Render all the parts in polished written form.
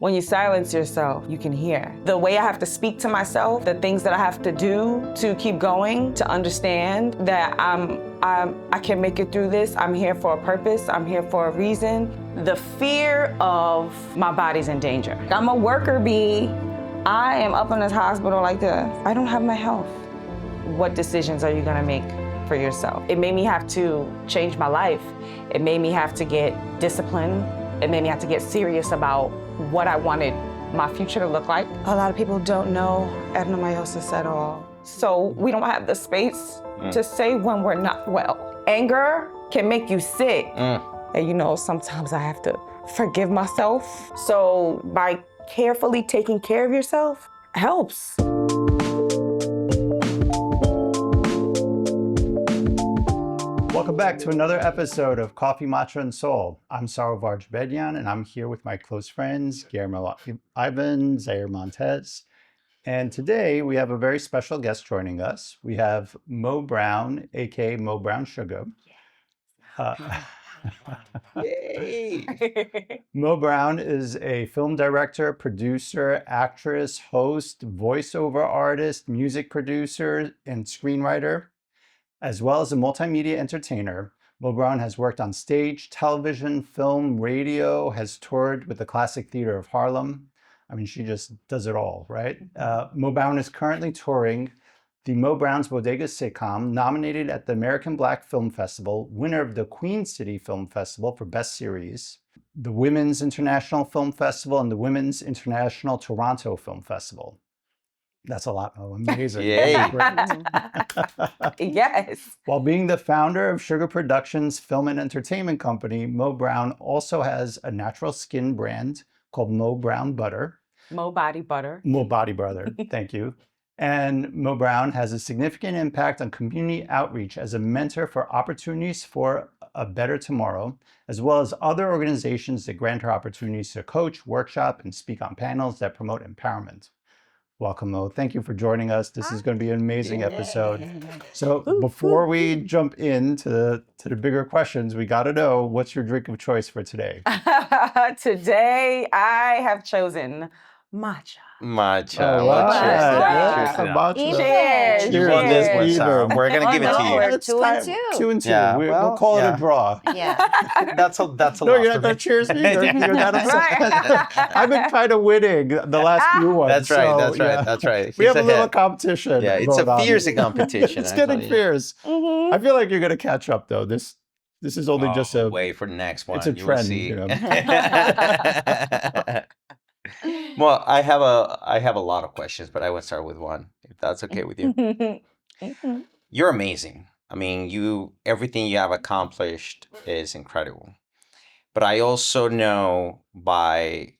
When you silence yourself, you can hear. The way I have to speak to myself, the things that I have to do to keep going, to understand that I can make it through this. I'm here for a purpose. I'm here for a reason. The fear of my body's in danger. I'm a worker bee. I am up in this hospital like this. I don't have my health. What decisions are you gonna make for yourself? It made me have to change my life. It made me have to get disciplined. It made me have to get serious about what I wanted my future to look like. A lot of people don't know adenomyosis at all. So we don't have the space to say when we're not well. Anger can make you sick. And sometimes I have to forgive myself. So by carefully taking care of yourself helps. Welcome back to another episode of Coffee, Matcha, and Soul. I'm Saro Varjabedian, and I'm here with my close friends, Guillermo Iván, Zair Montes. And today we have a very special guest joining us. We have Mo Brown, aka Mo Brown Suga. Yay! Mo Brown is a film director, producer, actress, host, voiceover artist, music producer, and screenwriter. As well as a multimedia entertainer, Mo Brown has worked on stage, television, film, radio, has toured with the Classical Theater of Harlem. I mean, she just does it all, right? Mo Brown is currently touring the Mo Brown's Bodega sitcom, nominated at the American Black Film Festival, winner of the Queen City Film Festival for Best Series, the Women's International Film Festival, and the Women's International Toronto Film Festival. That's a lot. Oh, amazing. Yay. Yes. While being the founder of Sugar Productions Film and Entertainment Company, Mo Brown also has a natural skin brand called Mo Brown Butter. Mo Body Butter. Mo Body Butter, thank you. And Mo Brown has a significant impact on community outreach as a mentor for Opportunities for a Better Tomorrow, as well as other organizations that grant her opportunities to coach, workshop, and speak on panels that promote empowerment. Welcome, Mo. Thank you for joining us. This is going to be an amazing episode. So before we jump into the bigger questions, we got to know, what's your drink of choice for today? Today, I have chosen matcha. Matcha. Oh, Well, wow. cheers to that. Yeah. Cheers to that. Matcha. Cheers. You won this one, Cheers. Sarah. We're going to give it to you. We're It's 2 and time. 2. 2 and 2. Yeah, We'll well, call it yeah. a draw. Yeah. That's a No, lot you're for not going me. to cheers me. You're not Right. I've been kind of winning the last few ones. That's right. so, That's right. yeah. That's right. We He's have a little ahead. competition. Yeah, it's going a on. fierce competition. It's I getting tell you. fierce. Mhm. I feel like you're going to catch up, though. This is only just a... Wait for the next one. It's a You will trend, see. you know. Well, I have a lot of questions, but I will start with one, if that's okay with you. You're amazing. I mean, everything you have accomplished is incredible. But I also know by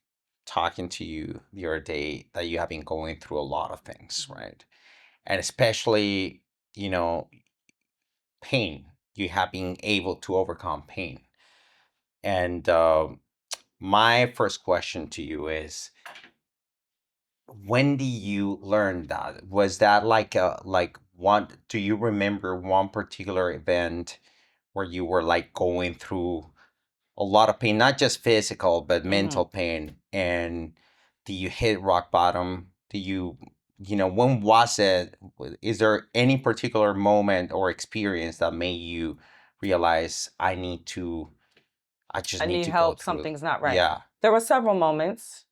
talking to you the other day that you have been going through a lot of things, right? And especially, pain. You have been able to overcome pain. And my first question to you is, when did you learn that? Was that do you remember one particular event where you were like going through a lot of pain, not just physical, but mental pain? And do you hit rock bottom? When was it? Is there any particular moment or experience that made you realize I need need to help. go through Something's not right. Yeah. There were several moments.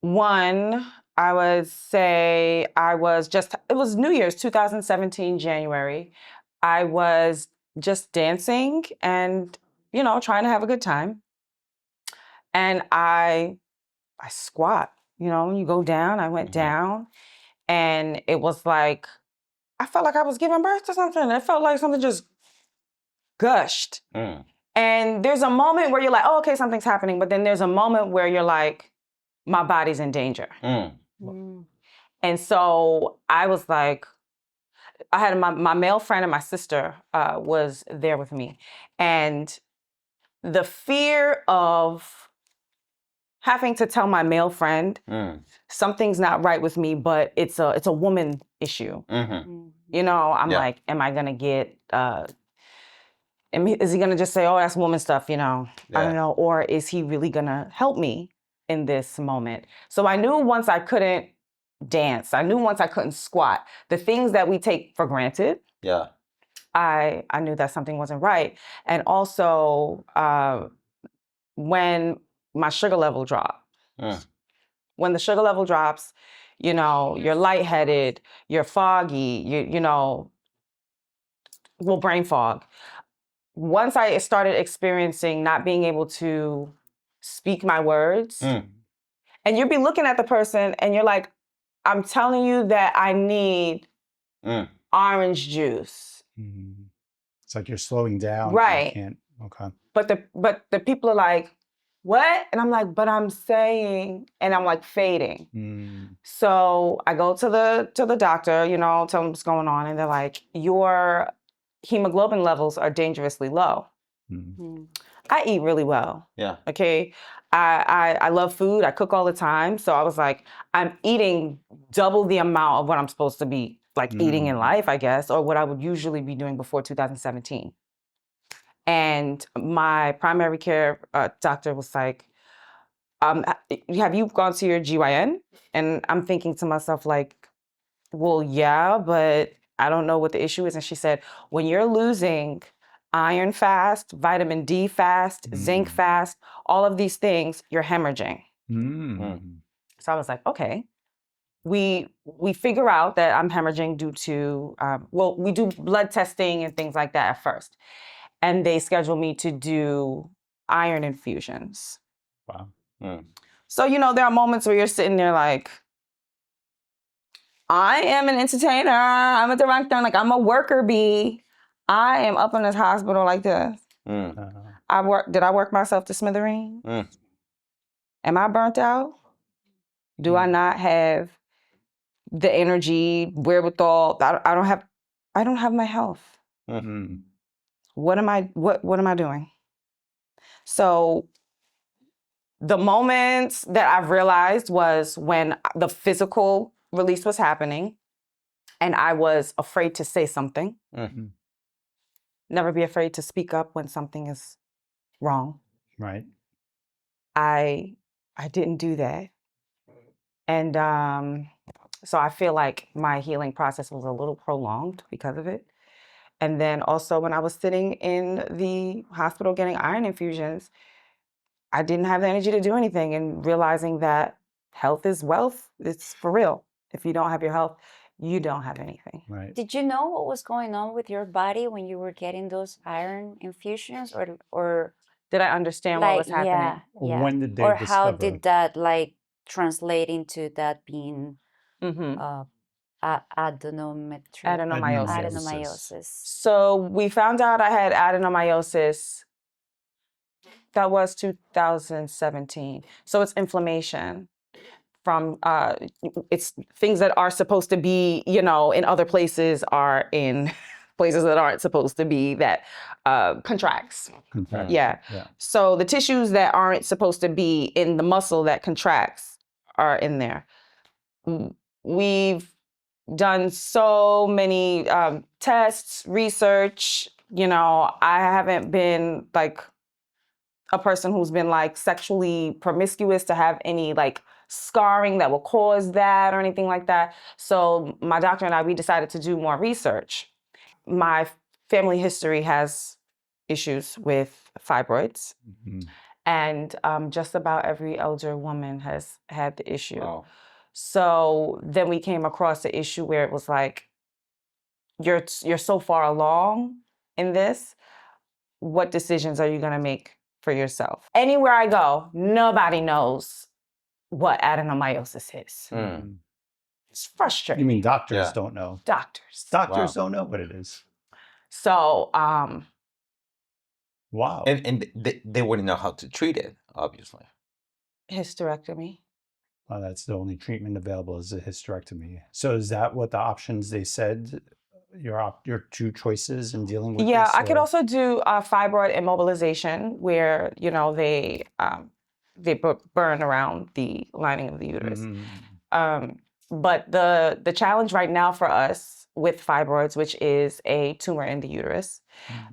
One, I would say it was New Year's 2017, January. I was just dancing and, trying to have a good time. And I squat, you go down, I went down, and it was like, I felt like I was giving birth to something. It felt like something just gushed. And there's a moment where you're like, oh, okay, something's happening. But then there's a moment where you're like, my body's in danger. And so I was like, I had my male friend and my sister was there with me. And the fear of having to tell my male friend something's not right with me, but it's a woman issue. I'm like, am I gonna get Is he gonna just say, "Oh, that's woman stuff," I Yeah. don't know, or is he really gonna help me in this moment? So I knew once I couldn't dance. I knew once I couldn't squat. The things that we take for granted. Yeah. I knew that something wasn't right, and also when my sugar level dropped. Mm. When the sugar level drops, you're lightheaded, you're foggy, brain fog. Once I started experiencing not being able to speak my words, and you'd be looking at the person and you're like, I'm telling you that I need orange juice. Mm-hmm. It's like you're slowing down. Right. You can't. Okay. But the people are like, what? And I'm like, but I'm saying, and I'm like fading. Mm. So I go to the doctor, tell them what's going on, and they're like, your hemoglobin levels are dangerously low. I eat really well. Yeah. Okay. I love food. I cook all the time. So I was like, I'm eating double the amount of what I'm supposed to be eating in life, I guess, or what I would usually be doing before 2017. And my primary care doctor was like, have you gone to your GYN? And I'm thinking to myself like, well, yeah, but I don't know what the issue is. And she said, when you're losing iron fast, vitamin D fast, zinc fast, all of these things, you're hemorrhaging. So I was like, okay. We figure out that I'm hemorrhaging due to, we do blood testing and things like that at first. And they schedule me to do iron infusions. Wow. So, there are moments where you're sitting there like, I am an entertainer. I'm a director. I'm a worker bee. I am up in this hospital like this. Did I work myself to smithereens? Am I burnt out? Do I not have the energy, wherewithal? I don't have my health. What am I doing? So the moments that I've realized was when the physical release was happening and I was afraid to say something. Never be afraid to speak up when something is wrong. Right. I didn't do that. And so I feel like my healing process was a little prolonged because of it. And then also when I was sitting in the hospital getting iron infusions, I didn't have the energy to do anything, and realizing that health is wealth. It's for real. If you don't have your health, you don't have anything. Right. Did you know what was going on with your body when you were getting those iron infusions, or did I understand what was happening? Yeah. When did they or discover? how did that translate into that being adenomyosis? So we found out I had adenomyosis. That was 2017. So it's inflammation from it's things that are supposed to be, in other places are in places that aren't supposed to be, that contracts. Yeah. So the tissues that aren't supposed to be in the muscle that contracts are in there. We've done so many tests, research. I haven't been a person who's been sexually promiscuous to have any scarring that will cause that or anything like that. So my doctor and I, we decided to do more research. My family history has issues with fibroids, and just about every elder woman has had the issue. Wow. So then we came across the issue where it was like, you're so far along in this. What decisions are you going to make for yourself? Anywhere I go, nobody knows what adenomyosis is. It's frustrating. You mean doctors don't know? Doctors Don't know what it is. So, wow. And they wouldn't know how to treat it, obviously. Hysterectomy. Well, that's the only treatment available is a hysterectomy. So is that what the options they said? Your two choices in dealing with this? Yeah, I could also do fibroid immobilization, where they burn around the lining of the uterus. But the challenge right now for us with fibroids, which is a tumor in the uterus.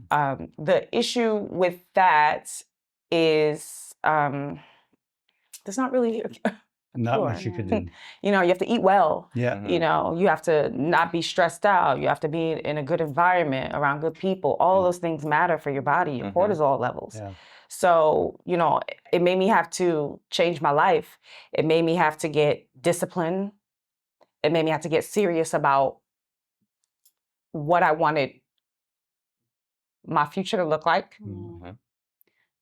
The issue with that is there's not really Not much you could do. you know, you have to eat well. Yeah. You know, you have to not be stressed out. You have to be in a good environment around good people. All those things matter for your body, your cortisol levels. Yeah. So, you know, it made me have to change my life. It made me have to get disciplined. It made me have to get serious about what I wanted my future to look like.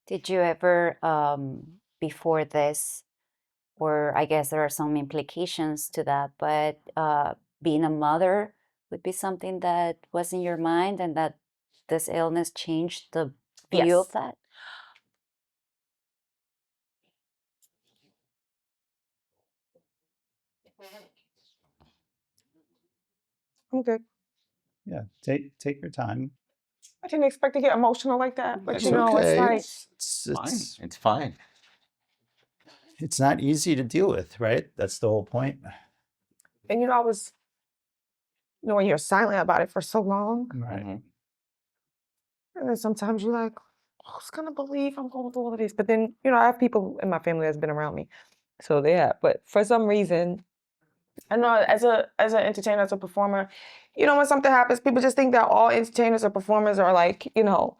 Did you ever, before this, or I guess there are some implications to that, but being a mother would be something that was in your mind, and that this illness changed the view of that? I'm good. Yeah. Take your time. I didn't expect to get emotional like that, but It's you know, okay. it's like It's fine. It's not easy to deal with, right? That's the whole point. and you know, I was, you know, when you're silent about it for so long, Right. and then sometimes you're like, who's gonna believe I'm going through all of this? But then, you know, I have people in my family that's been around me, so they have. But for some reason, I know as an entertainer, as a performer, you know, when something happens, people just think that all entertainers or performers are like, you know,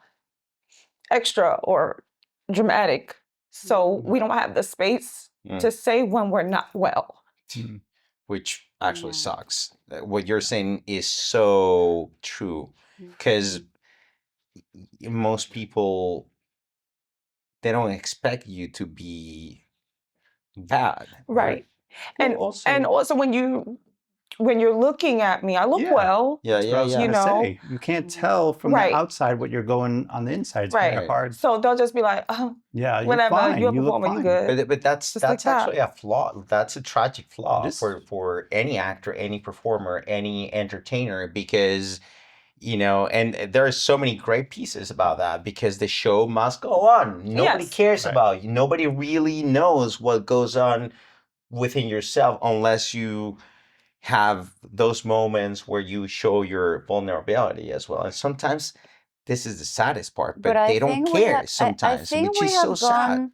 extra or dramatic. So we don't have the space to say when we're not well. Which actually sucks. What you're saying is so true, because most people, they don't expect you to be bad. Right. Well, And also when you're looking at me, I look well. That's what I was You gonna know, say. You can't tell from Right. the outside what you're going on the inside. It's kind of hard. So they'll just be like, oh, Yeah, you're whatever, fine. you're a You look performer, you fine. good. But that's Just like that. actually a flaw. That's a tragic flaw It is. for any actor, any performer, any entertainer, because you know, and there are so many great pieces about that, because the show must go on. Nobody cares about you. Nobody really knows what goes on within yourself unless you have those moments where you show your vulnerability as well. And sometimes this is the saddest part, but I they don't think we care have, I sometimes, think which we is have so sad. gone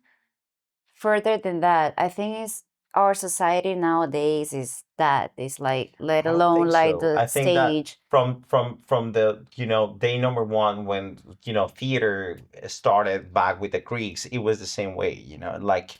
further than that. I think it's our society nowadays is that. It's like, let I don't alone think like so. the I think that stage. from the, you know, day number one, when, you know, theater started back with the Greeks, it was the same way, you know, like,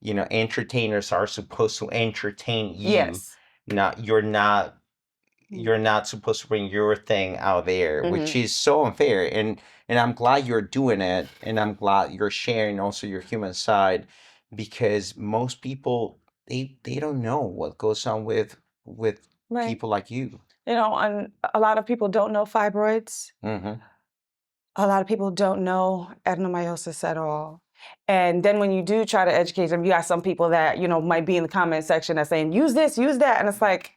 you know, entertainers are supposed to entertain you. Yes. You're not supposed to bring your thing out there, which is so unfair. And I'm glad you're doing it, and I'm glad you're sharing also your human side, because most people, they don't know what goes on with Right. people like you. You know, and a lot of people don't know fibroids. A lot of people don't know adenomyosis at all. And then when you do try to educate them, you got some people that, you know, might be in the comment section that's saying, use this, use that. And it's like,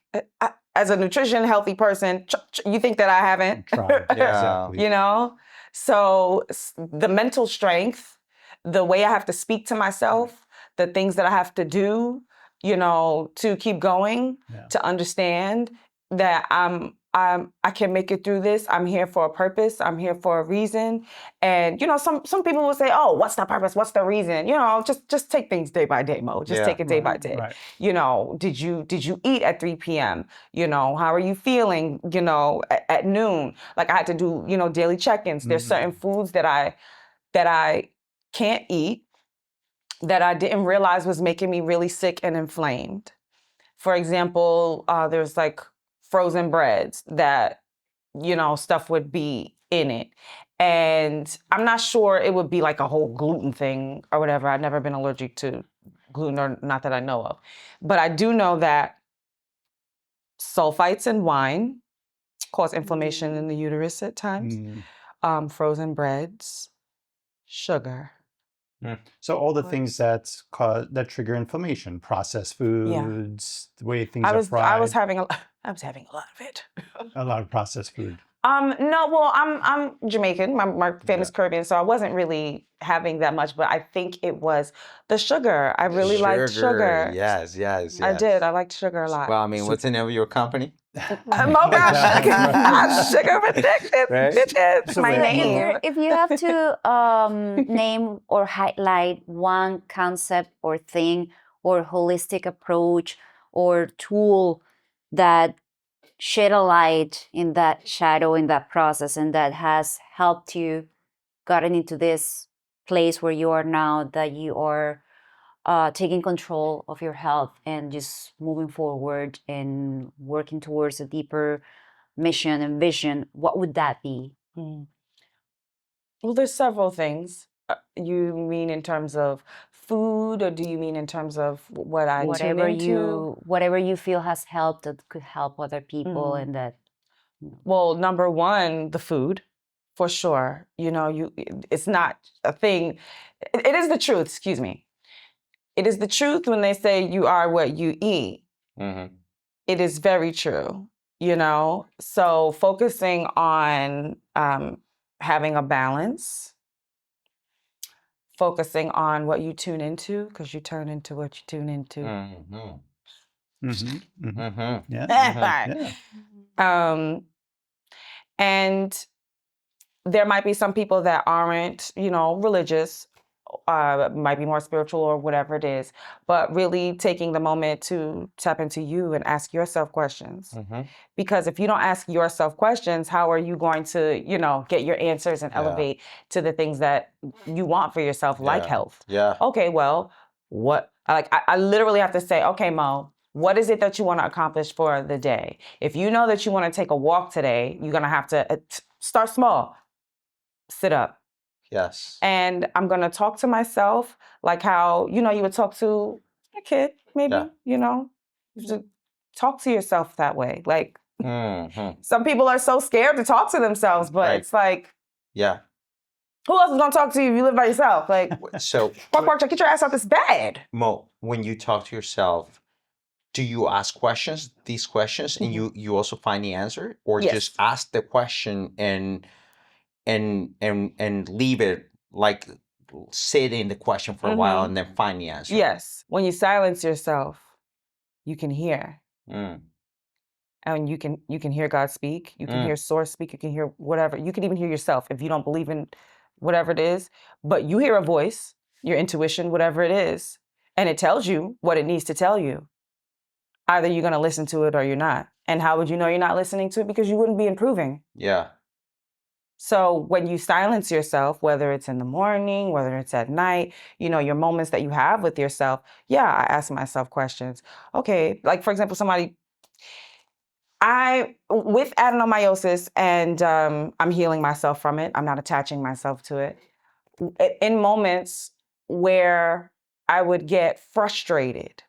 as a nutrition healthy person, you think that I haven't? Exactly. You know? So the mental strength, the way I have to speak to myself, the things that I have to do, you know, to keep going, to understand that I can make it through this. I'm here for a purpose. I'm here for a reason. And you know, some people will say, "Oh, what's the purpose? What's the reason?" You know, just take things day by day, Mo. Just take it day by day. Right. You know, did you eat at 3 p.m.? You know, how are you feeling? You know, at noon. Like I had to do, you know, daily check-ins. There's certain foods that I can't eat that I didn't realize was making me really sick and inflamed. For example, there's like frozen breads that, you know, stuff would be in it. And I'm not sure it would be like a whole gluten thing or whatever. I've never been allergic to gluten, or not that I know of. But I do know that sulfites in wine cause inflammation in the uterus at times. Frozen breads, sugar. So all the things that trigger inflammation, processed foods, the way things are fried. I was having a lot of it. A lot of processed food. No, well, I'm Jamaican. My family's Yeah. Caribbean, so I wasn't really having that much. But I think it was the sugar. I The really liked sugar. Yes, yes, I did. yes. I liked sugar a lot. Well, I mean, So what's the name of your company? Mo Brown Sugar. Sugar Right? Addicted. It's So my wait, name. If you have to name or highlight one concept or thing or holistic approach or tool that shed a light in that shadow in that process and that has helped you gotten into this place where you are now, that you are taking control of your health and just moving forward and working towards a deeper mission and vision, what would that be? Hmm. Well, there's several things. You mean in terms of food, or do you mean in terms of what I tune into? Whatever you feel has helped that could help other people Mm. and that Well, number one, the food, for sure. It's not a thing. It is the truth, excuse me. It is the truth when they say you are what you eat. Mm-hmm. It is very true. So focusing on having a balance, focusing on what you tune into, because you turn into what you tune into. Mm-hmm. Mm-hmm. Mm-hmm. Mm-hmm. Yeah. Mm-hmm. Yeah. And there might be some people that aren't, religious, might be more spiritual or whatever it is, but really taking the moment to tap into you and ask yourself questions. Mm-hmm. Because if you don't ask yourself questions, how are you going to, get your answers and Yeah. elevate to the things that you want for yourself, like Yeah. health? Yeah. Okay, well, I literally have to say, okay, Mo, what is it that you want to accomplish for the day? If you know that you want to take a walk today, you're going to have to start small, sit up. Yes. And I'm going to talk to myself like how, you would talk to a kid, maybe, Yeah. You should talk to yourself that way. Like, Mm-hmm. some people are so scared to talk to themselves, but Right. it's like, Yeah. who else is going to talk to you if you live by yourself? Like, So, bark, get your ass out this bed. Mo, when you talk to yourself, do you ask these questions, and you also find the answer, or Yes. just ask the question and leave it, like sit in the question for a while and then find the answer? Yes. When you silence yourself, you can hear. Mm. And you can hear God speak. You can hear Source speak. You can hear whatever. You can even hear yourself if you don't believe in whatever it is. But you hear a voice, your intuition, whatever it is, and it tells you what it needs to tell you. Either you're going to listen to it or you're not. And how would you know you're not listening to it? Because you wouldn't be improving. Yeah. So when you silence yourself, whether it's in the morning, whether it's at night, your moments that you have with yourself, yeah, I ask myself questions. Okay, like for example, with adenomyosis, and I'm healing myself from it. I'm not attaching myself to it. In moments where I would get frustrated,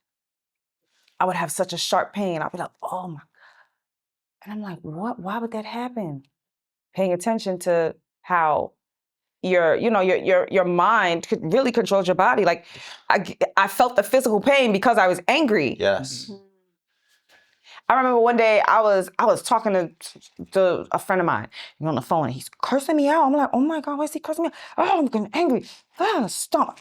I would have such a sharp pain. I'd be like, oh my, and I'm like, what? Why would that happen? Paying attention to how your mind could really controls your body. Like I felt the physical pain because I was angry. Yes. I remember one day I was talking to a friend of mine, on the phone, and he's cursing me out. I'm like, oh my God, why is he cursing me out? Oh, I'm getting angry. Stop.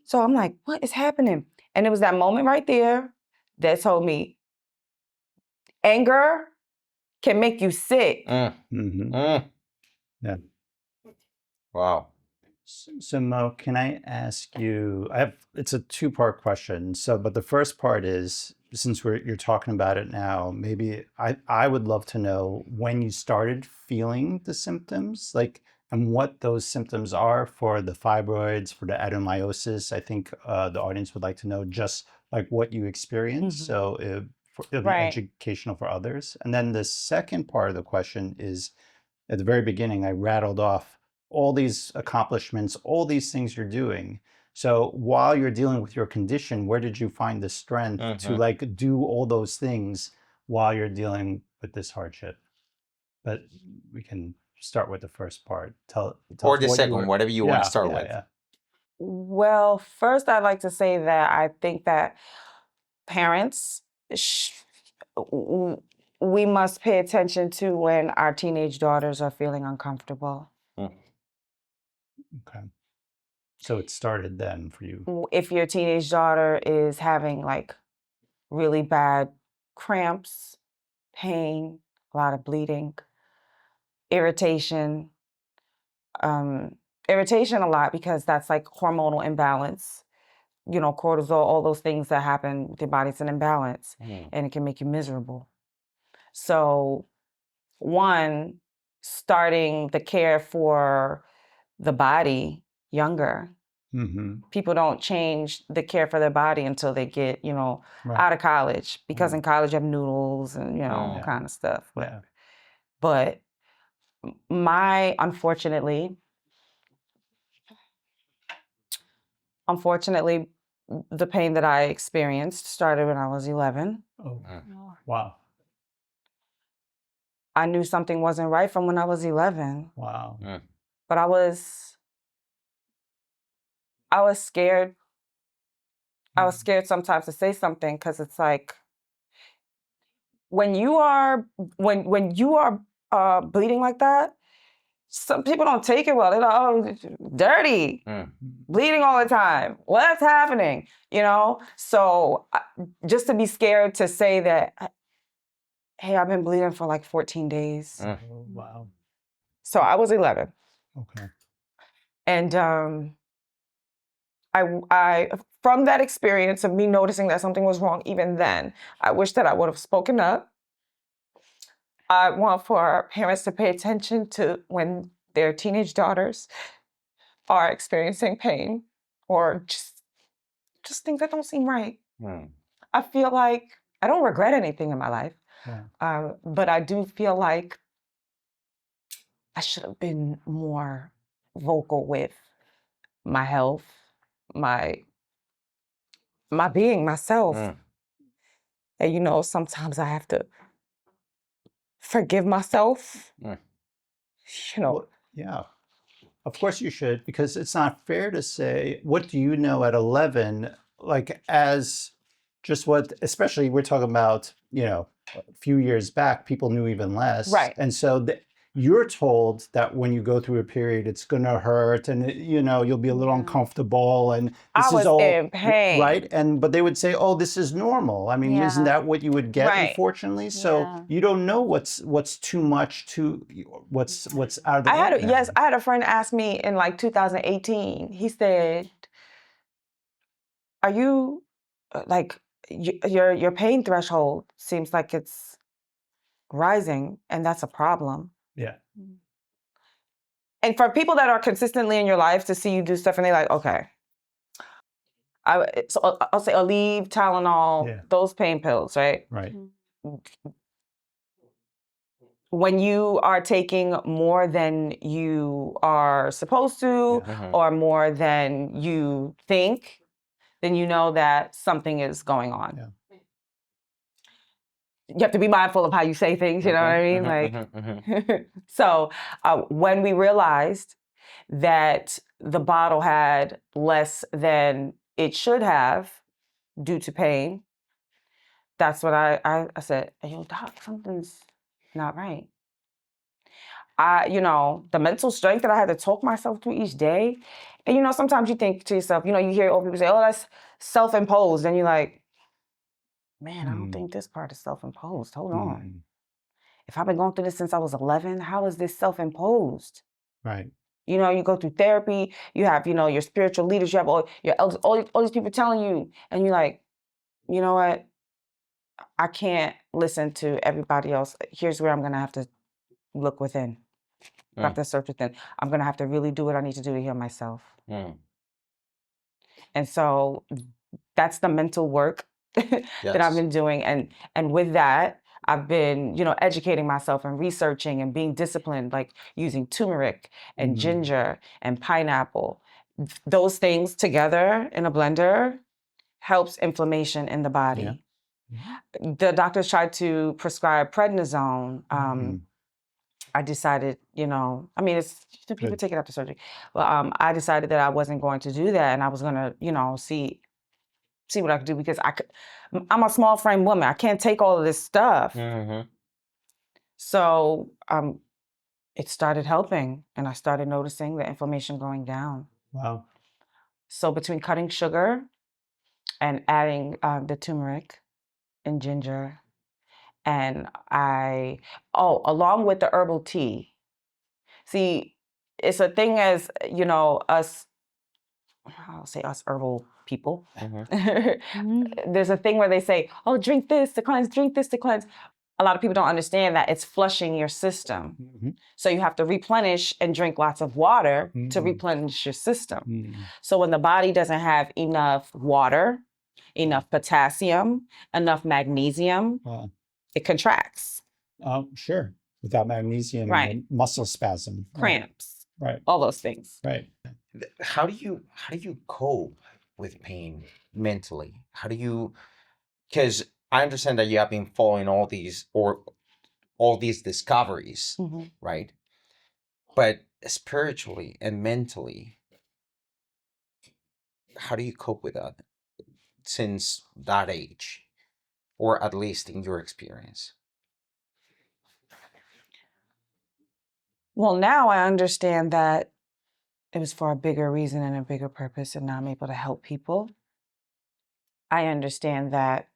So I'm like, what is happening? And it was that moment right there that told me, anger can make you sick. Mm-hmm. Yeah. Wow. So Mo, can I ask you? It's a two-part question. But the first part is, since you're talking about it now, maybe I would love to know when you started feeling the symptoms, like, and what those symptoms are for the fibroids, for the adenomyosis. I think the audience would like to know just like what you experienced. So it'll be Right. educational for others. And then the second part of the question is, at the very beginning, I rattled off all these accomplishments, all these things you're doing. So while you're dealing with your condition, where did you find the strength to like do all those things while you're dealing with this hardship? But we can start with the first part. Tell Or us the what you second, were. whatever you want to start with. Yeah. Well, first I'd like to say that I think that parents we must pay attention to when our teenage daughters are feeling uncomfortable. Okay. So it started then for you. If your teenage daughter is having like really bad cramps, pain, a lot of bleeding, irritation, irritation a lot because that's like hormonal imbalance, cortisol, all those things that happen with your body's an imbalance and it can make you miserable. So one, starting the care for the body younger. People don't change the care for their body until they get, out of college, because in college you have noodles and, all kind of stuff. Yeah. But unfortunately, the pain that I experienced started when I was 11. Oh, wow. I knew something wasn't right from when I was 11. Wow. But I was scared. I was scared sometimes to say something because it's like when you are bleeding like that, some people don't take it well. They're like, oh, dirty, bleeding all the time. What's happening? So just to be scared to say that, hey, I've been bleeding for like 14 days. Oh, wow. So I was 11. Okay. And I from that experience of me noticing that something was wrong, even then, I wish that I would have spoken up. I want for parents to pay attention to when their teenage daughters are experiencing pain or just things that don't seem right. I feel like I don't regret anything in my life, but I do feel like I should have been more vocal with my health, my being myself. And sometimes I have to forgive myself. Well, yeah. Of course you should, because it's not fair to say, what do you know at 11, like as just what, especially we're talking about, a few years back, people knew even less. Right. And so you're told that when you go through a period, it's going to hurt and, you'll be a little uncomfortable and this I was is all in pain. right. But they would say, oh, this is normal. I mean, isn't that what you would get, unfortunately? So you don't know what's too much, what's out of the ordinary. Yes, I had a friend ask me in like 2018, he said, are you like, your pain threshold seems like it's rising and that's a problem. Yeah. And for people that are consistently in your life to see you do stuff and they're like, okay, so I'll say Aleve, Tylenol, those pain pills, right? Right. When you are taking more than you are supposed to or more than you think, then you know that something is going on. Yeah. You have to be mindful of how you say things, you know what I mean? So when we realized that the bottle had less than it should have due to pain, that's what I said, hey, yo, doc, something's not right. The mental strength that I had to talk myself through each day. And, sometimes you think to yourself, you hear old people say, oh, that's self-imposed. And you're like, man, I don't think this part is self-imposed. Hold on. If I've been going through this since I was 11, how is this self-imposed? Right. You go through therapy, you have, your spiritual leaders, you have all your elders, all these people telling you, and you're like, you know what? I can't listen to everybody else. Here's where I'm going to have to look within. I have to search within. I'm going to have to really do what I need to do to heal myself. And so that's the mental work that I've been doing. And with that, I've been, educating myself and researching and being disciplined, like using turmeric and ginger and pineapple. Those things together in a blender helps inflation in the body. The doctors tried to prescribe prednisone. I decided, it's people take it after surgery. But I decided that I wasn't going to do that, and I was going to, see what I could do because I'm a small frame woman. I can't take all of this stuff. So it started helping, and I started noticing the inflammation going down. Wow. So between cutting sugar and adding the turmeric and ginger, and along with the herbal tea. See, it's a thing as, us, I'll say us herbal people. There's a thing where they say, oh, drink this to cleanse, drink this to cleanse. A lot of people don't understand that it's flushing your system. Mm-hmm. So you have to replenish and drink lots of water to replenish your system. So when the body doesn't have enough water, enough potassium, enough magnesium, it contracts. Oh, sure. Without magnesium, Right. muscle spasm. Cramps. Right. All those things. Right. How do you cope with pain mentally? Because I understand that you have been following all these discoveries, right? But spiritually and mentally, how do you cope with that since that age, or at least in your experience? Well, now I understand that it was for a bigger reason and a bigger purpose, and now I'm able to help people. I understand that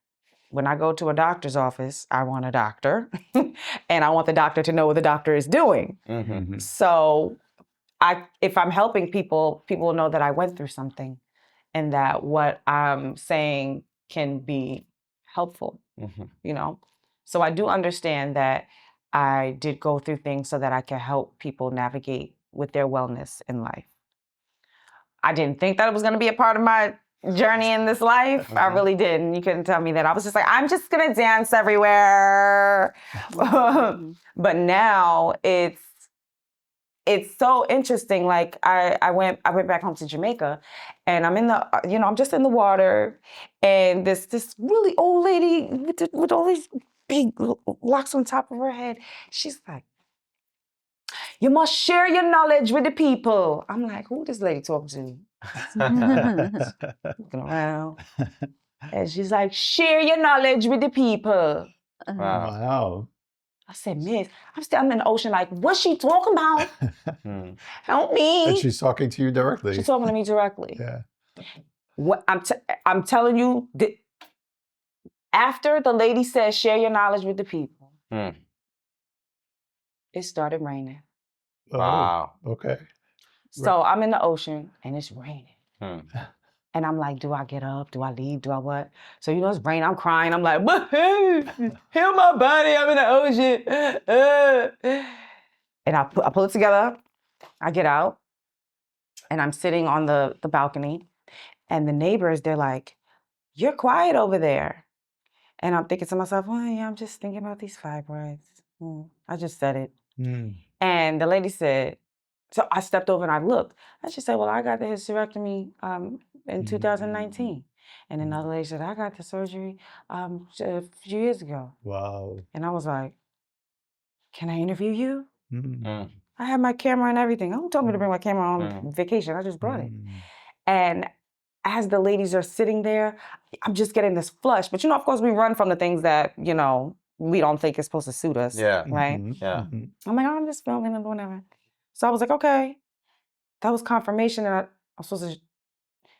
when I go to a doctor's office, I want a doctor, and I want the doctor to know what the doctor is doing. So if I'm helping people, people will know that I went through something, and that what I'm saying can be helpful, So I do understand that I did go through things so that I can help people navigate with their wellness in life. I didn't think that it was going to be a part of my journey in this life. I really didn't. You couldn't tell me that. I was just like, I'm just going to dance everywhere. But now it's so interesting. Like I went back home to Jamaica, and I'm in the, I'm just in the water, and this really old lady with all these big locks on top of her head. She's like, you must share your knowledge with the people. I'm like, who this lady talking to? Looking around. And she's like, share your knowledge with the people. Wow. I said, miss, I'm standing in the ocean like, what's she talking about? Help me. And she's talking to you directly. She's talking to me directly. Yeah. What I'm telling you, after the lady said, share your knowledge with the people, it started raining. Wow. Okay. So I'm in the ocean and it's raining. And I'm like, do I get up? Do I leave? Do I what? So, it's raining. I'm crying. I'm like, heal my body. I'm in the ocean. And I pull it together. I get out. And I'm sitting on the balcony. And the neighbors, they're like, you're quiet over there. And I'm thinking to myself, well, yeah, I'm just thinking about these fibroids. I just said it. And the lady said, so I stepped over and I looked. And she said, well, I got the hysterectomy in 2019. And another lady said, I got the surgery a few years ago. Wow. And I was like, can I interview you? I had my camera and everything. Who told me to bring my camera on vacation? I just brought it. And as the ladies are sitting there, I'm just getting this flush. But, of course, we run from the things that, we don't think is supposed to suit us. Yeah. Right? Yeah. I'm like, I'm just filming and whatever. So I was like, okay. That was confirmation that I'm supposed to,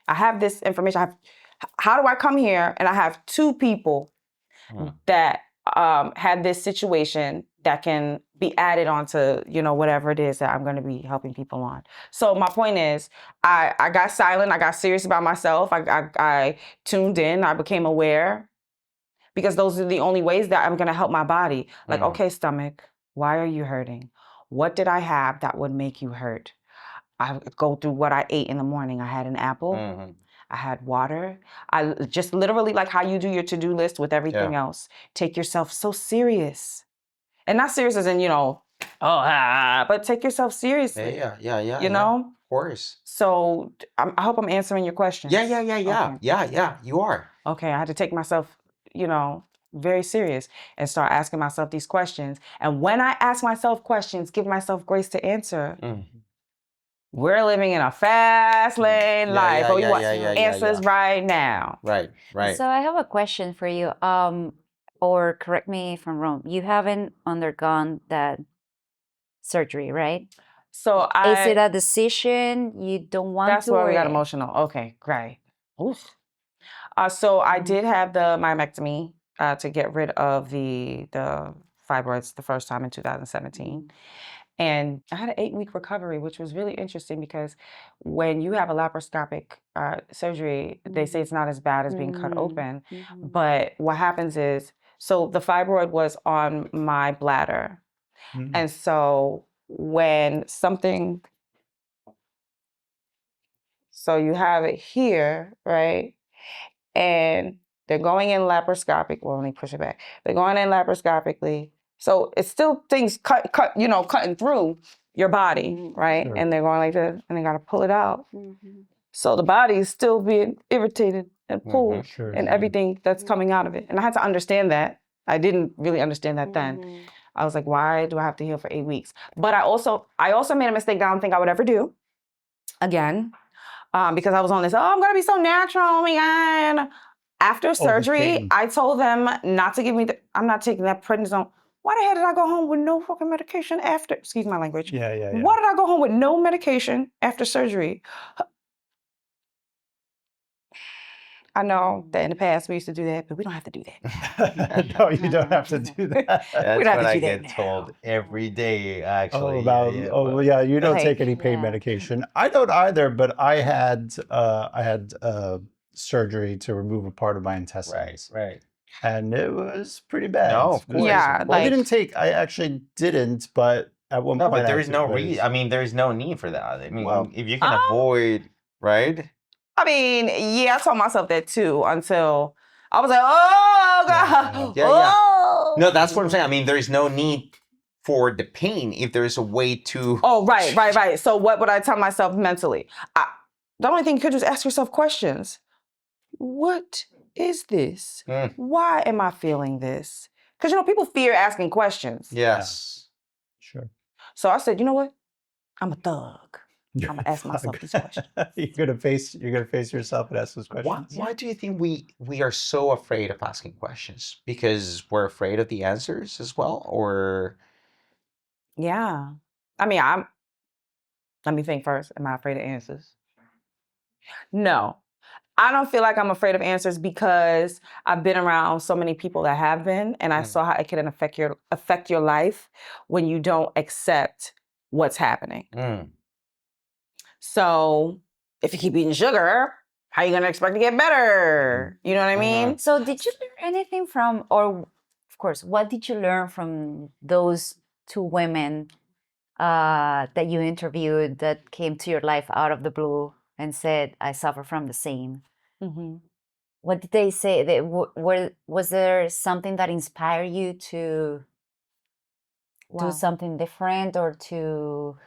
I have this information. How do I come here and I have two people that had this situation that can be added onto, whatever it is that I'm going to be helping people on. So my point is, I got silent. I got serious about myself. I tuned in. I became aware, because those are the only ways that I'm going to help my body. Like, okay, stomach, why are you hurting? What did I have that would make you hurt? I go through what I ate in the morning. I had an apple. I had water. I just literally, like how you do your to-do list with everything else, take yourself so serious. And not serious as in, but take yourself seriously. Yeah. Of course. So I hope I'm answering your question. Yeah. Okay. Yeah, you are. Okay, I had to take myself, very serious and start asking myself these questions. And when I ask myself questions, give myself grace to answer. We're living in a fast lane life, but we want answers right now. Right. So I have a question for you. or correct me if I'm wrong, you haven't undergone that surgery, right? So Is it a decision you don't want that's to? where we or got emotional. Okay, great. Oof. So I Mhm. did have the myomectomy to get rid of the fibroids the first time in 2017. And I had an 8-week recovery, which was really interesting because when you have a laparoscopic surgery, they say it's not as bad as being cut open. But what happens is, so the fibroid was on my bladder. And so when something, so you have it here, right? And they're going in laparoscopic. Well, let me push it back. They're going in laparoscopically. So it's still things cutting through your body, right? Sure. And they're going like this, and they got to pull it out. So the body is still being irritated and pulled, Sure, and sure. everything that's coming out of it. And I had to understand that. I didn't really understand that then. I was like, why do I have to heal for 8 weeks? But I also made a mistake that I don't think I would ever do again. Because I was on this, I'm gonna be so natural, oh my God. After surgery, pain. I told them not to give me I'm not taking that prednisone. Why the hell did I go home with no fucking medication after, excuse my language. Yeah. Why did I go home with no medication after surgery? I know that in the past we used to do that, but we don't have to do that. No, you don't have to do that. That's have what to I do that get told every day, actually. Yeah, you don't Like, take any pain medication. I don't either, but I had surgery to remove a part of my intestines. Right. And it was pretty bad. No, of course. yeah, Well, like I actually didn't, but at one No, point but there I is no was, I mean, there is no need for that. I mean, well, if you can um, avoid, right? I mean, yeah, I told myself that too until I was like, oh God. Yeah. Oh. No, that's what I'm saying. I mean, there is no need for the pain if there is a way to. Oh, right. So what would I tell myself mentally? The only thing you could do is ask yourself questions. What is this? Mm, Why am I feeling this? Because, people fear asking questions. yes. sure. So I said, you know what? I'm a thug. I'm gonna ask myself these questions. You're gonna face yourself and ask those questions. Why do you think we are so afraid of asking questions? Because we're afraid of the answers as well, or Yeah. I mean, let me think first. Am I afraid of answers? No. I don't feel like I'm afraid of answers because I've been around so many people that have been, and I saw how it can affect your life when you don't accept what's happening. So if you keep eating sugar, how are you gonna expect to get better? You know what I mean? So did you learn anything from, or of course, what did you learn from those two women that you interviewed that came to your life out of the blue and said, I suffer from the same? What did they say? Was there something that inspired you to do something different, or to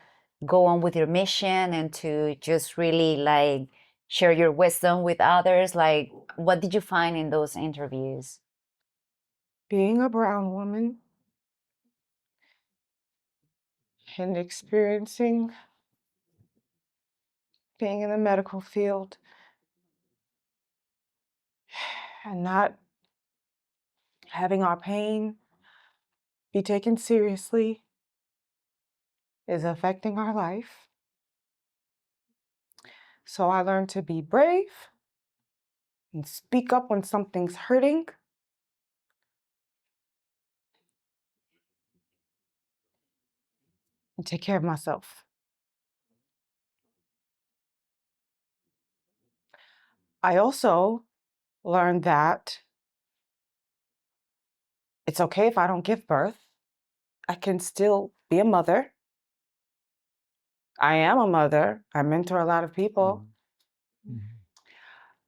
go on with your mission and to just really like share your wisdom with others? Like, what did you find in those interviews? Being a brown woman and experiencing being in the medical field and not having our pain be taken seriously is affecting our life. So I learned to be brave and speak up when something's hurting. And take care of myself. I also learned that it's okay if I don't give birth. I can still be a mother. I am a mother. I mentor a lot of people.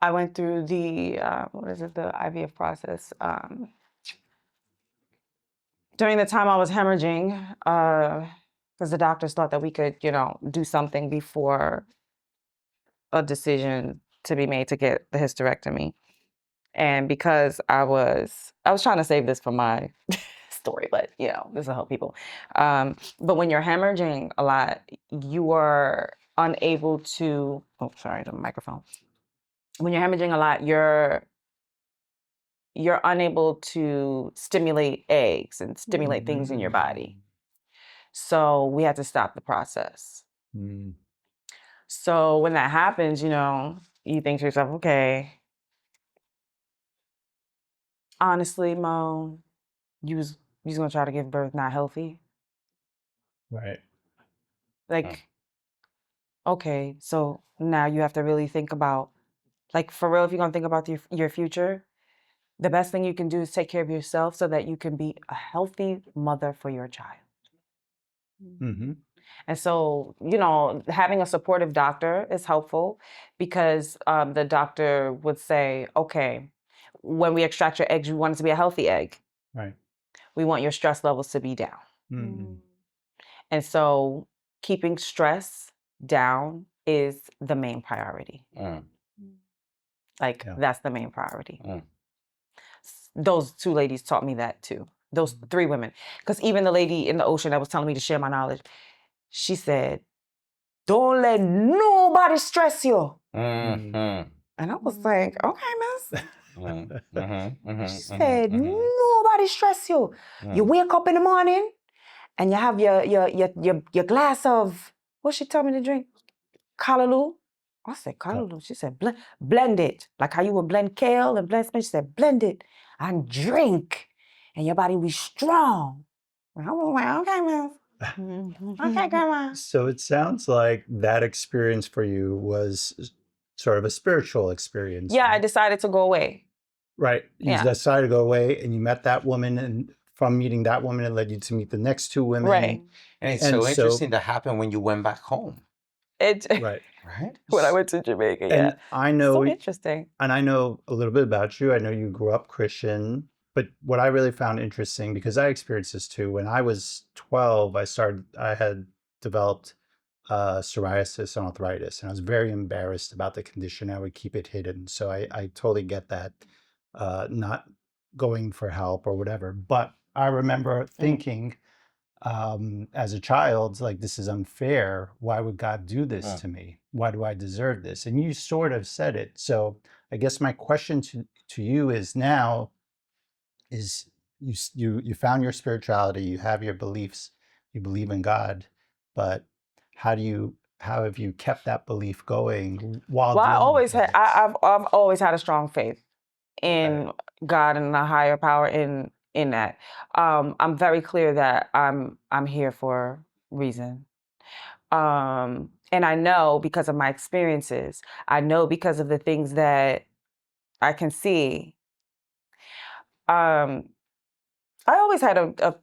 I went through the the IVF process. During the time I was hemorrhaging, because the doctors thought that we could, do something before a decision to be made to get the hysterectomy. And because I was trying to save this for my story, but this will help people. But when you're hemorrhaging a lot, you are unable to. Oh, sorry, the microphone. When you're hemorrhaging a lot, you're unable to stimulate eggs and stimulate things in your body. So we had to stop the process. Mm. So when that happens, you know, you think to yourself, okay, honestly, Mo, you was gonna try to give birth not healthy? Right. Like, okay, so now you have to really think about, like, for real, if you're gonna think about your future, the best thing you can do is take care of yourself so that you can be a healthy mother for your child. Mm-hmm. And so, you know, having a supportive doctor is helpful because the doctor would say, okay, when we extract your eggs, you want it to be a healthy egg. Right. We want your stress levels to be down. Mm-hmm. And so keeping stress down is the main priority. Like, Yeah. that's the main priority. Those two ladies taught me that too. Those three women. Because even the lady in the ocean that was telling me to share my knowledge, she said, don't let nobody stress you. Mm-hmm. And I was like, okay, miss. Mm-hmm. She said, nobody stress you. You wake up in the morning and you have your glass of, what she told me to drink? Callaloo. I said, callaloo. She said, blend it. Like how you would blend kale and blend spinach. She said, blend it and drink. And your body will be strong. And I was like, okay, miss. Okay, grandma. So it sounds like that experience for you was sort of a spiritual experience. Yeah, I decided to go away. Right. You Yeah. decided to go away and you met that woman, and from meeting that woman, it led you to meet the next two women. Right. And it's And so so- interesting that happened when you went back home, It Right. right? when I went to Jamaica, yeah. And I know, So interesting. and I know a little bit about you. I know you grew up Christian, but what I really found interesting, because I experienced this too, when I was 12, I had developed psoriasis and arthritis, and I was very embarrassed about the condition. I would keep it hidden. So I totally get that, not going for help or whatever. But I remember thinking, as a child, like, this is unfair. Why would God do this to me? Why do I deserve this? And you sort of said it. So I guess my question to you is now is you found your spirituality, you have your beliefs, you believe in God, but how have you kept that belief going while Well, dealing with this? I've always had a strong faith in God and the higher power in that. I'm very clear that I'm here for a reason. And I know because of my experiences, I know because of the things that I can see. I always had a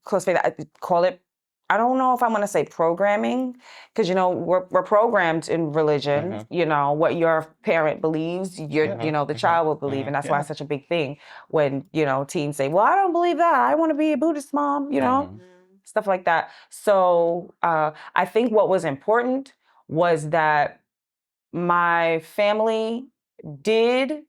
close faith. I call it, I don't know if I'm going to say programming, because, you know, we're programmed in religion. You know, what your parent believes, you know, the child will believe. And that's why it's such a big thing when, you know, teens say, well, I don't believe that. I want to be a Buddhist mom, you know, stuff like that. So I think what was important was that my family did,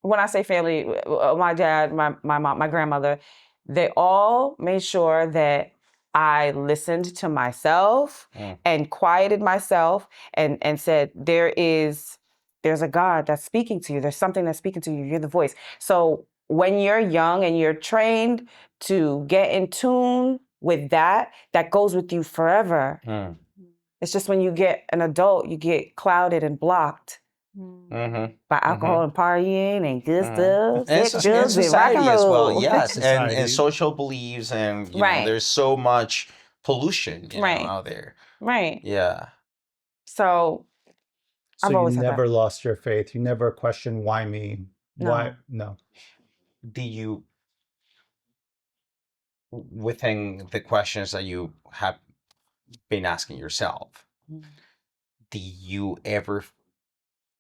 when I say family, my dad, my mom, my grandmother, they all made sure that I listened to myself and quieted myself and said, there's a God that's speaking to you. There's something that's speaking to you. You're the voice. So when you're young and you're trained to get in tune with that goes with you forever. It's just when you get an adult, you get clouded and blocked by alcohol and partying and good stuff, And, sex, drugs, and rock and society as well, roll. yes, and Society. social beliefs, and you know, Right. there's so much pollution, you know, Right. out there. Right. Yeah. So I've So you always had never that. lost your faith. You never questioned, why me? Why? No. Do you, within the questions that you have been asking yourself, do you ever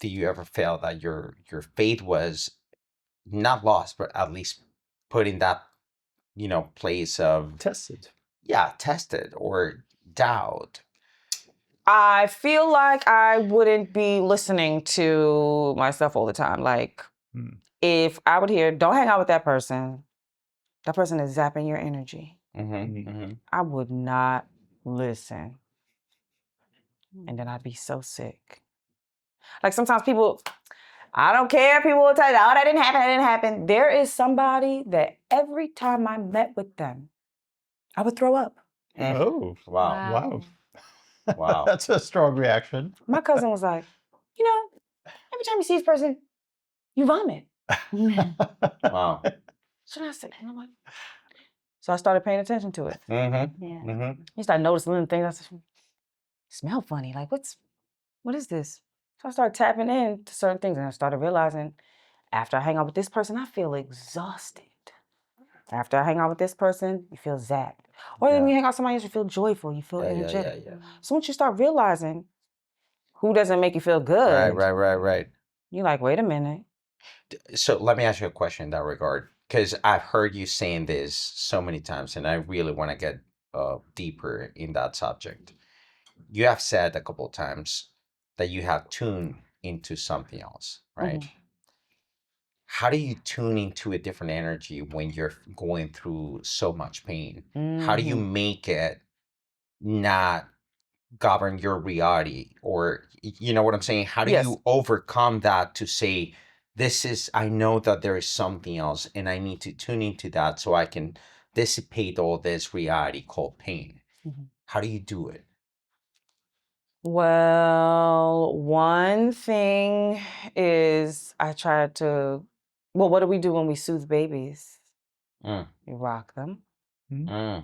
feel that your faith was not lost, but at least put in that, you know, place of Tested. tested or doubt? I feel like I wouldn't be listening to myself all the time. Like, if I would hear, don't hang out with that person is zapping your energy, I would not listen. And then I'd be so sick. Like, sometimes people, I don't care. People will tell you, oh, that didn't happen, that didn't happen. There is somebody that every time I met with them, I would throw up. Oh, Wow. wow. Wow. That's a strong reaction. My cousin was like, you know, every time you see this person, you vomit. Wow. So I said, you know what? So I started paying attention to it. Mm-hmm. Yeah. Mm-hmm. You start noticing little things. I said, smell funny. Like, what is this? So I started tapping into certain things and I started realizing after I hang out with this person, I feel exhausted. After I hang out with this person, you feel zapped. Or then when you hang out with somebody else, you feel joyful, you feel energetic. Yeah. So once you start realizing who doesn't make you feel Right, good, right. you're like, wait a minute. So let me ask you a question in that regard, because I've heard you saying this so many times, and I really want to get deeper in that subject. You have said a couple of times that you have tuned into something else, right? How do you tune into a different energy when you're going through so much pain? How do you Mhm. make it not govern your reality? Or you know what I'm saying? How do Yes. you overcome that to say, this is, I know that there is something else and I need to tune into that so I can dissipate all this reality called pain? Mhm. How do you do it? Well, one thing is I try to, well, what do we do when we soothe babies? Mm, We rock them. mm,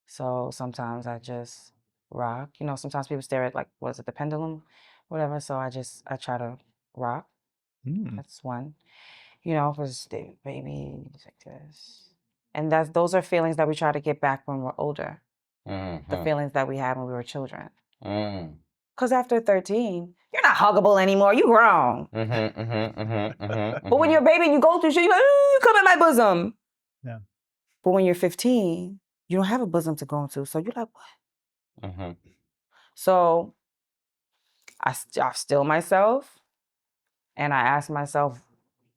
So sometimes I just rock. You know, sometimes people stare at like, was it the pendulum? Whatever. So I try to rock. Mm. That's one. You know, because the babies like this. And those are feelings that we try to get back when we're older. The mm, feelings that we had when we were children. mm, Because after 13, you're not huggable anymore. You grown. But when you're a baby and you go through shit, you're like, "Ooh, come in my bosom." Yeah. But when you're 15, you don't have a bosom to go into. So you're like, what? So I still myself and I ask myself,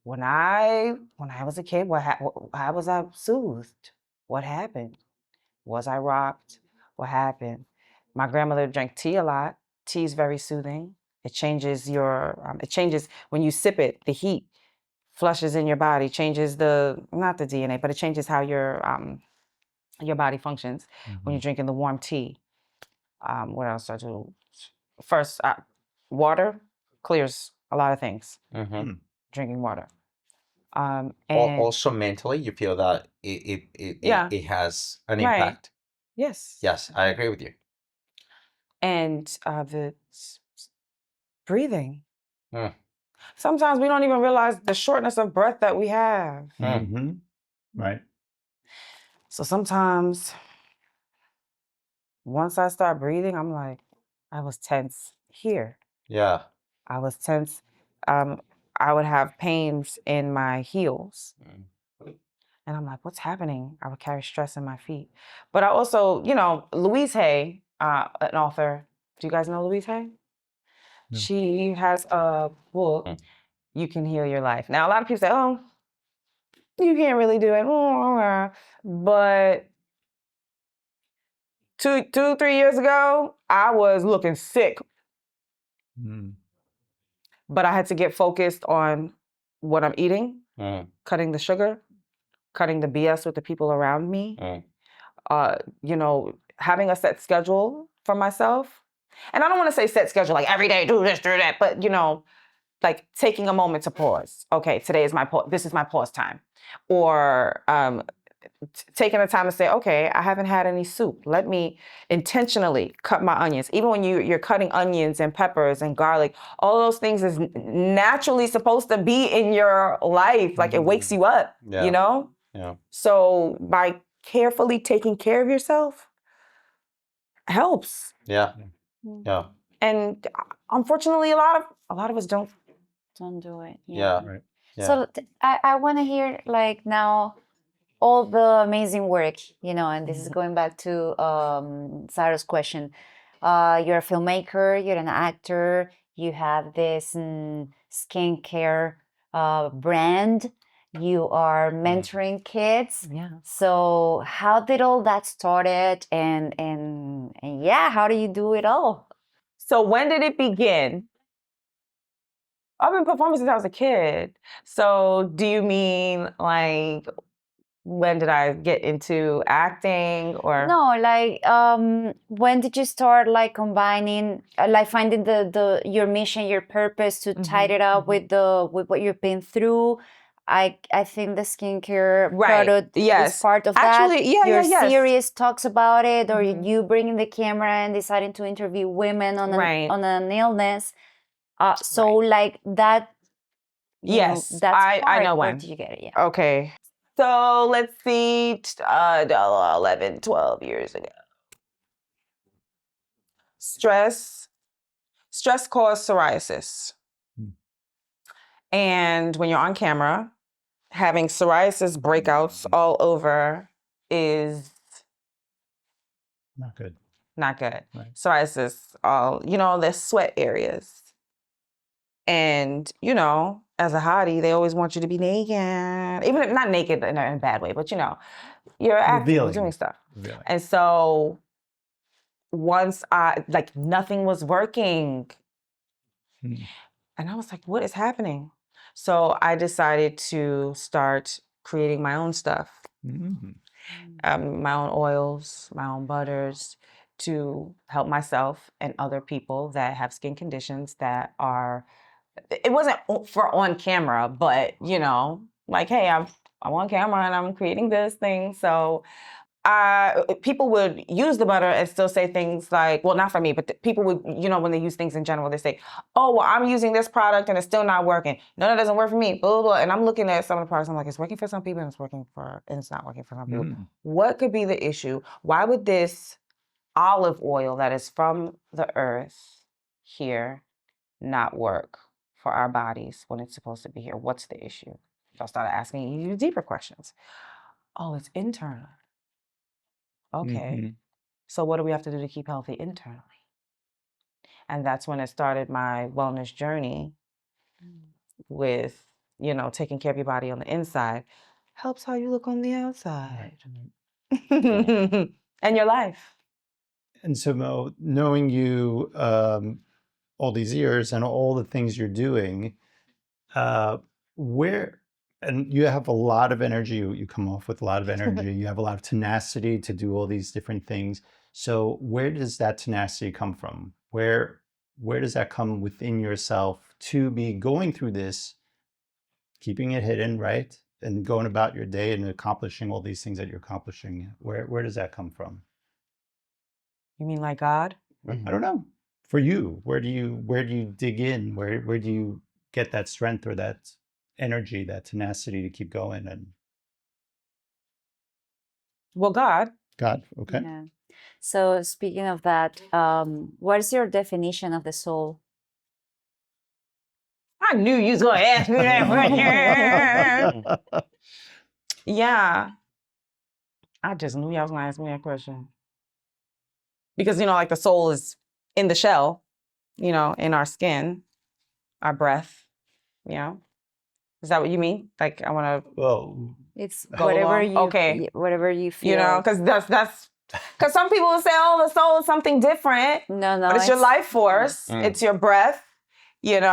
when I was a kid, how was I soothed? What happened? Was I rocked? What happened? My grandmother drank tea a lot. Tea is very soothing. It changes it changes when you sip it, the heat flushes in your body, changes not the DNA, but it changes how your body functions when you're drinking the warm tea. What else do I do? First, water clears a lot of things. Mm. Drinking water. And Also mentally, you feel that yeah, it has an right. impact. Yes. Yes, I agree with you. And the breathing. Mm, Sometimes we don't even realize the shortness of breath that we have. mm, Mm-hmm. Right. So sometimes once I start breathing, I'm like, I was tense here. yeah. I was tense. Um, I would have pains in my heels. Mm, And I'm like, what's happening? I would carry stress in my feet. But I also, you know, Louise Hay, an author. Do you guys know Louise Hay? No. She has a book, mm, You Can Heal Your Life. Now, a lot of people say, oh, you can't really do it. But 3 years ago, I was looking sick, Mm. but I had to get focused on what I'm eating, mm, cutting the sugar, cutting the BS with the people around me, mm. you know, having a set schedule for myself. And I don't want to say set schedule, like every day, do this, do that, but you know, like taking a moment to pause. Okay, today is this is my pause time. Or taking the time to say, okay, I haven't had any soup. Let me intentionally cut my onions. Even when you're cutting onions and peppers and garlic, all those things is naturally supposed to be in your life. Like it wakes you up, you Yeah. know? Yeah. So by carefully taking care of yourself helps. Yeah. Mm. Yeah. And unfortunately, a lot of us don't. Don't do it. Yeah. Right. Yeah. So I want to hear like now all the amazing work, you know, and this is going back to Sarah's question. You're a filmmaker, you're an actor, you have this skincare brand, you are mentoring kids. Yeah. So how did all that started and yeah, how do you do it all? So when did it begin? I've been performing since I was a kid. So do you mean like when did I get into acting or? No, like when did you start like combining, like finding the your mission, your purpose to tie it up with what you've been through? I think the skincare Right. product is Yes. part of that. Actually, yeah, Your yes. series talks about it, or you bringing the camera and deciding to interview women on Right. on an illness. So like that, you know, Yes, that's I know Where when. did you get it? Yeah. Okay. So let's see, 11, 12 years ago. Stress caused psoriasis. And when you're on camera, having psoriasis breakouts all over is Not good. not good. Right. Psoriasis, the sweat areas. And, as a hottie, they always want you to be naked. Even if not naked in a bad way, but, you're acting, you're doing stuff. Revealing. And so once nothing was working. And I was like, what is happening? So I decided to start creating my own stuff. My own oils, my own butters, to help myself and other people that have skin conditions that are, it wasn't for on camera, but like, hey, I'm on camera and I'm creating this thing. So people would use the butter and still say things like, well, not for me, but people would, when they use things in general, they say, oh, well, I'm using this product and it's still not working. No, that doesn't work for me, blah, blah, blah. And I'm looking at some of the products, I'm like, it's working for some people and it's not working for some people. What could be the issue? Why would this olive oil that is from the earth here not work for our bodies when it's supposed to be here? What's the issue? So I started asking you deeper questions. Oh, it's internal. Okay. So what do we have to do to keep healthy internally? And that's when it started my wellness journey with, taking care of your body on the inside helps how you look on the outside. And your life. And so, Mo, knowing you all these years and all the things you're doing, and you have a lot of energy, you come off with a lot of energy, you have a lot of tenacity to do all these different things. So where does that tenacity come from? Where does that come within yourself to be going through this, keeping it hidden, right? And going about your day and accomplishing all these things that you're accomplishing? Where does that come from? You mean like God? I don't know. For you, where do you dig in? Where do you get that strength or that energy, that tenacity to keep going? And Well, God. Okay. Yeah. So speaking of that, what is your definition of the soul? I knew you was gonna ask me that question. Yeah. I just knew y'all was gonna ask me that question. Because, like the soul is in the shell, in our skin, our breath, Is that what you mean? Like, I want to Well, It's go whatever along? you Okay. whatever you feel. Because because some people will say, oh, the soul is something different. No, But it's your life force. It's your breath, just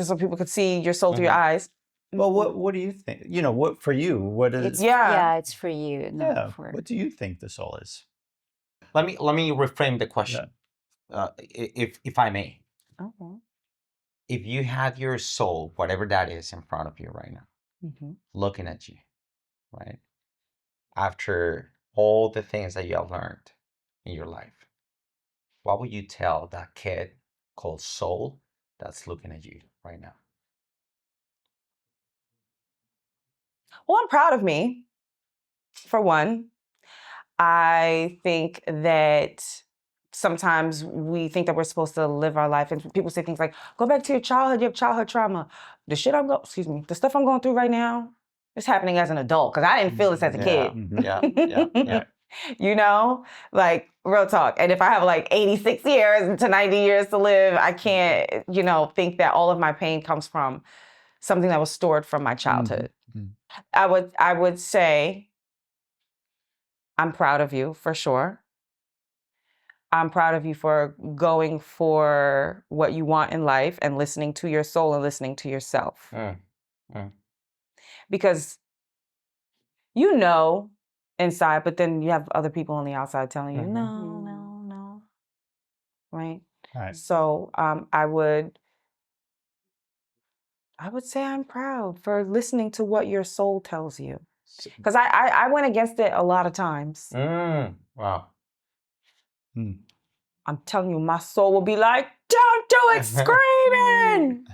so people could see your soul through your eyes. well, what do you think? What for you? What is? Yeah, it's for you. Yeah. What do you think the soul is? Let me reframe the question, if I may. Okay. If you had your soul, whatever that is, in front of you right now, looking at you, right? After all the things that you have learned in your life, what would you tell that kid called soul that's looking at you right now? Well, I'm proud of me, for one. I think that sometimes we think that we're supposed to live our life, and people say things like, go back to your childhood, you have childhood trauma. The stuff I'm going through right now is happening as an adult, because I didn't feel this as a kid. Yeah. Like real talk. And if I have like 86 years to 90 years to live, I can't, think that all of my pain comes from something that was stored from my childhood. I would say I'm proud of you, for sure. I'm proud of you for going for what you want in life and listening to your soul and listening to yourself. Because you know inside, but then you have other people on the outside telling you, no. Right? Right. So I would say I'm proud for listening to what your soul tells you. Because I went against it a lot of times. Wow. I'm telling you, my soul will be like, don't do it, screaming!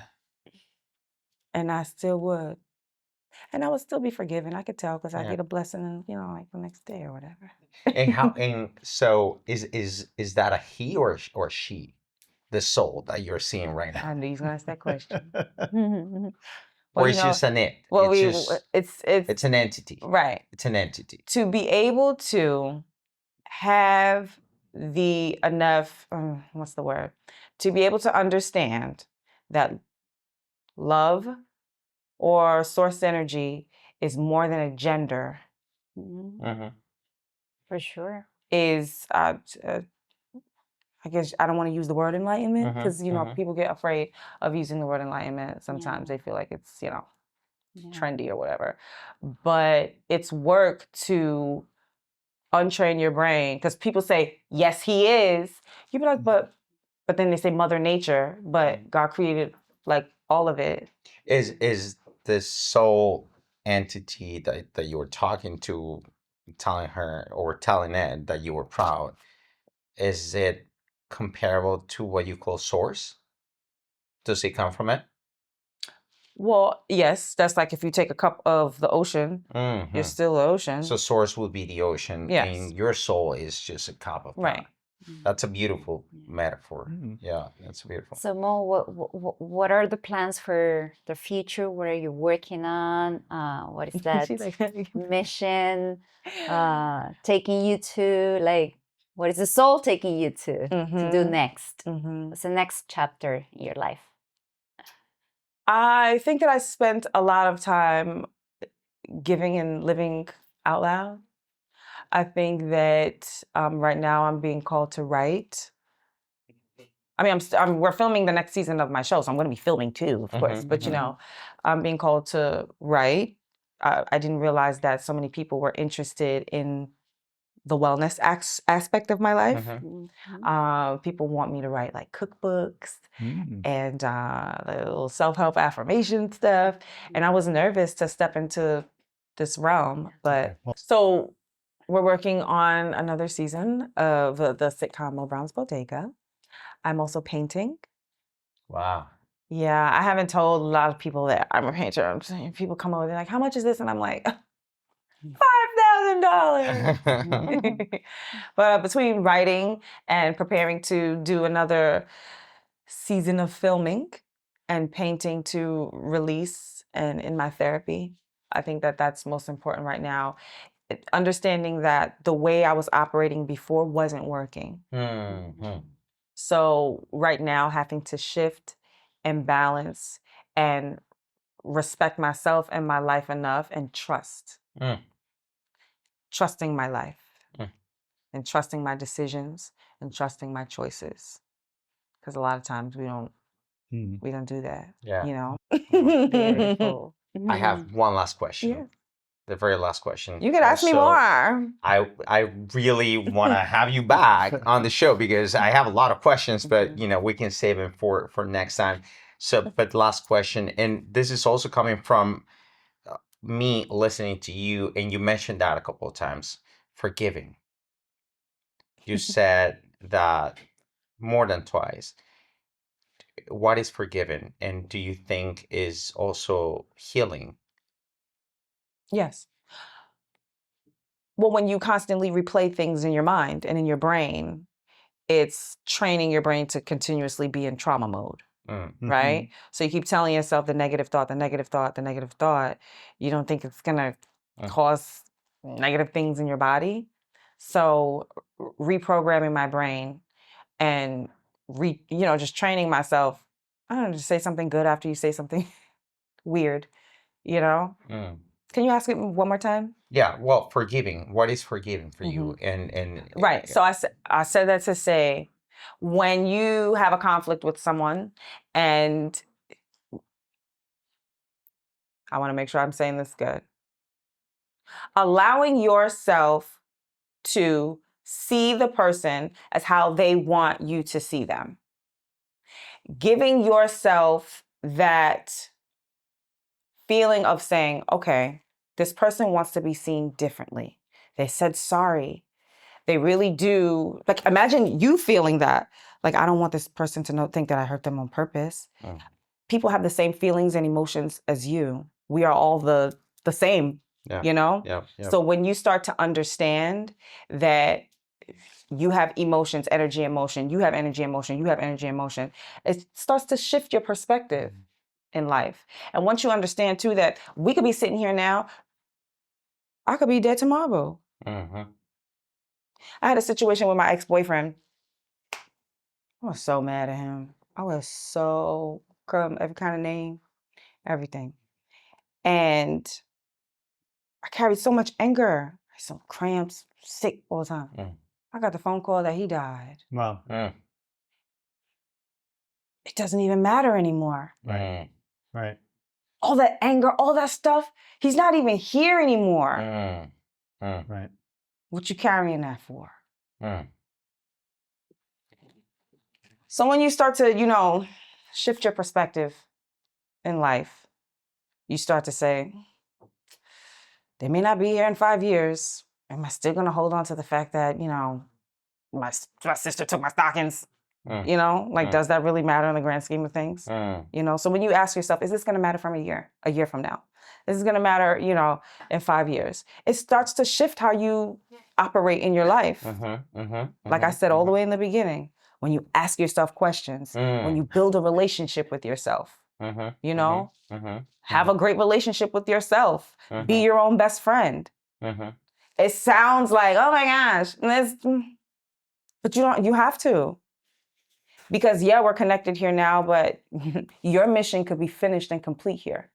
And I still would. And I would still be forgiven. I could tell because I get a blessing, like the next day or whatever. And so is that a he or she? The soul that you're seeing right now? I knew you was gonna ask that question. Or it's just an it? Well, it's an entity. Right. It's an entity. To be able to have the enough, what's the word? To be able to understand that love or source energy is more than a gender. For sure. Is I guess I don't want to use the word enlightenment because people get afraid of using the word enlightenment. Sometimes they feel like it's trendy or whatever, but it's work to untrain your brain because people say yes he is. You be like but then they say Mother Nature, but God created like all of it. Is this soul entity that you were talking to, telling her or telling Ed that you were proud, is it comparable to what you call source? Does it come from it? Well, yes, that's like if you take a cup of the ocean, you're still the ocean. So source would be the ocean, and your soul is just a cup of that. Right. That's a beautiful metaphor. Yeah, that's beautiful. So Mo, what are the plans for the future? What are you working on? What is that mission taking you to? Like, what is the soul taking you to do next? What's the next chapter in your life? I think that I spent a lot of time giving and living out loud. I think that right now I'm being called to write. I mean, we're filming the next season of my show, so I'm going to be filming too, of course. But I'm being called to write. I didn't realize that so many people were interested in the wellness aspect of my life. People want me to write like cookbooks and little self-help affirmation stuff. And I was nervous to step into this realm. But so we're working on another season of the sitcom Mo Brown's Bodega. I'm also painting. Wow. Yeah, I haven't told a lot of people that I'm a painter. I'm saying people come over, they're like, how much is this? And I'm like, $5,000. But between writing and preparing to do another season of filming and painting to release and in my therapy, I think that that's most important right now. Understanding that the way I was operating before wasn't working. So right now, having to shift and balance and respect myself and my life enough and trust. Trusting my life and trusting my decisions and trusting my choices. Because a lot of times we don't do that. Yeah. Beautiful. I have one last question. Yeah. The very last question. You can ask me more. I really want to have you back on the show because I have a lot of questions, but we can save them for next time. So, but last question, and this is also coming from me listening to you, and you mentioned that a couple of times. Forgiving. You said that more than twice. What is forgiving, and do you think is also healing? Yes. Well, when you constantly replay things in your mind and in your brain, it's training your brain to continuously be in trauma mode, right? So you keep telling yourself the negative thought, the negative thought, the negative thought. You don't think it's going to cause negative things in your body. So reprogramming my brain and just training myself, I don't know, just say something good after you say something weird, Can you ask it one more time? Yeah, well, forgiving. What is forgiving for you? And Right. So I said that to say, when you have a conflict with someone, and I want to make sure I'm saying this good, allowing yourself to see the person as how they want you to see them, giving yourself that feeling of saying, okay, this person wants to be seen differently. They said sorry. They really do. Like, imagine you feeling that. Like, I don't want this person to think that I hurt them on purpose. People have the same feelings and emotions as you. We are all the same, you know? Yeah. So when you start to understand that you have emotions, energy, emotion, you have energy, emotion, you have energy, emotion, it starts to shift your perspective in life. And once you understand too that we could be sitting here now, I could be dead tomorrow. I had a situation with my ex-boyfriend. I was so mad at him. I was so every kind of name, everything. And I carried so much anger. I had some cramps, sick all the time. I got the phone call that he died. Wow. It doesn't even matter anymore. Right. All that anger, all that stuff, he's not even here anymore. Right. What you carrying that for? So when you start to, shift your perspective in life, you start to say, they may not be here in 5 years. Am I still going to hold on to the fact that, my sister took my stockings? Does that really matter in the grand scheme of things? So when you ask yourself, is this going to matter from a year from now? This is going to matter, in 5 years. It starts to shift how you operate in your life. Like I said all the way in the beginning, when you ask yourself questions, when you build a relationship with yourself, have a great relationship with yourself. Be your own best friend. It sounds like, oh my gosh, but you have to. Because we're connected here now, but your mission could be finished and complete here.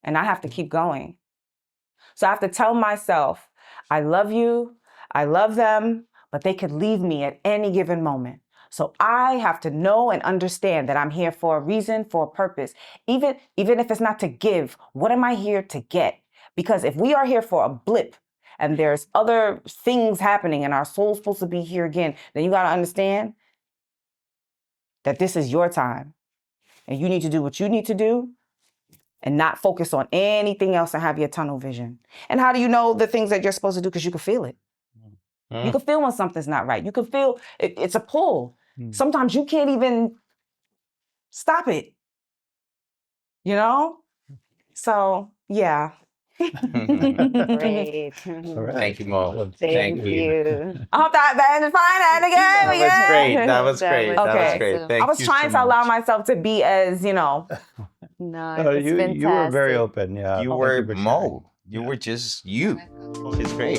And I have to keep going. So I have to tell myself, I love you, I love them, but they could leave me at any given moment. So I have to know and understand that I'm here for a reason, for a purpose. Even if it's not to give, what am I here to get? Because if we are here for a blip and there's other things happening and our soul's supposed to be here again, then you got to understand that this is your time and you need to do what you need to do and not focus on anything else and have your tunnel vision. And how do you know the things that you're supposed to do? Because you can feel it. You can feel when something's not right. You can feel it's a pull. Sometimes you can't even stop it. So, yeah. Great. All right. Thank you, Mo. Thank you. I hope that is fine. That was great. Okay. Thank I was you trying so to allow much. myself to be as, No, Oh, it's fantastic. you were very open. Yeah. You Thank were for sharing. Mo. You were just you. It's great.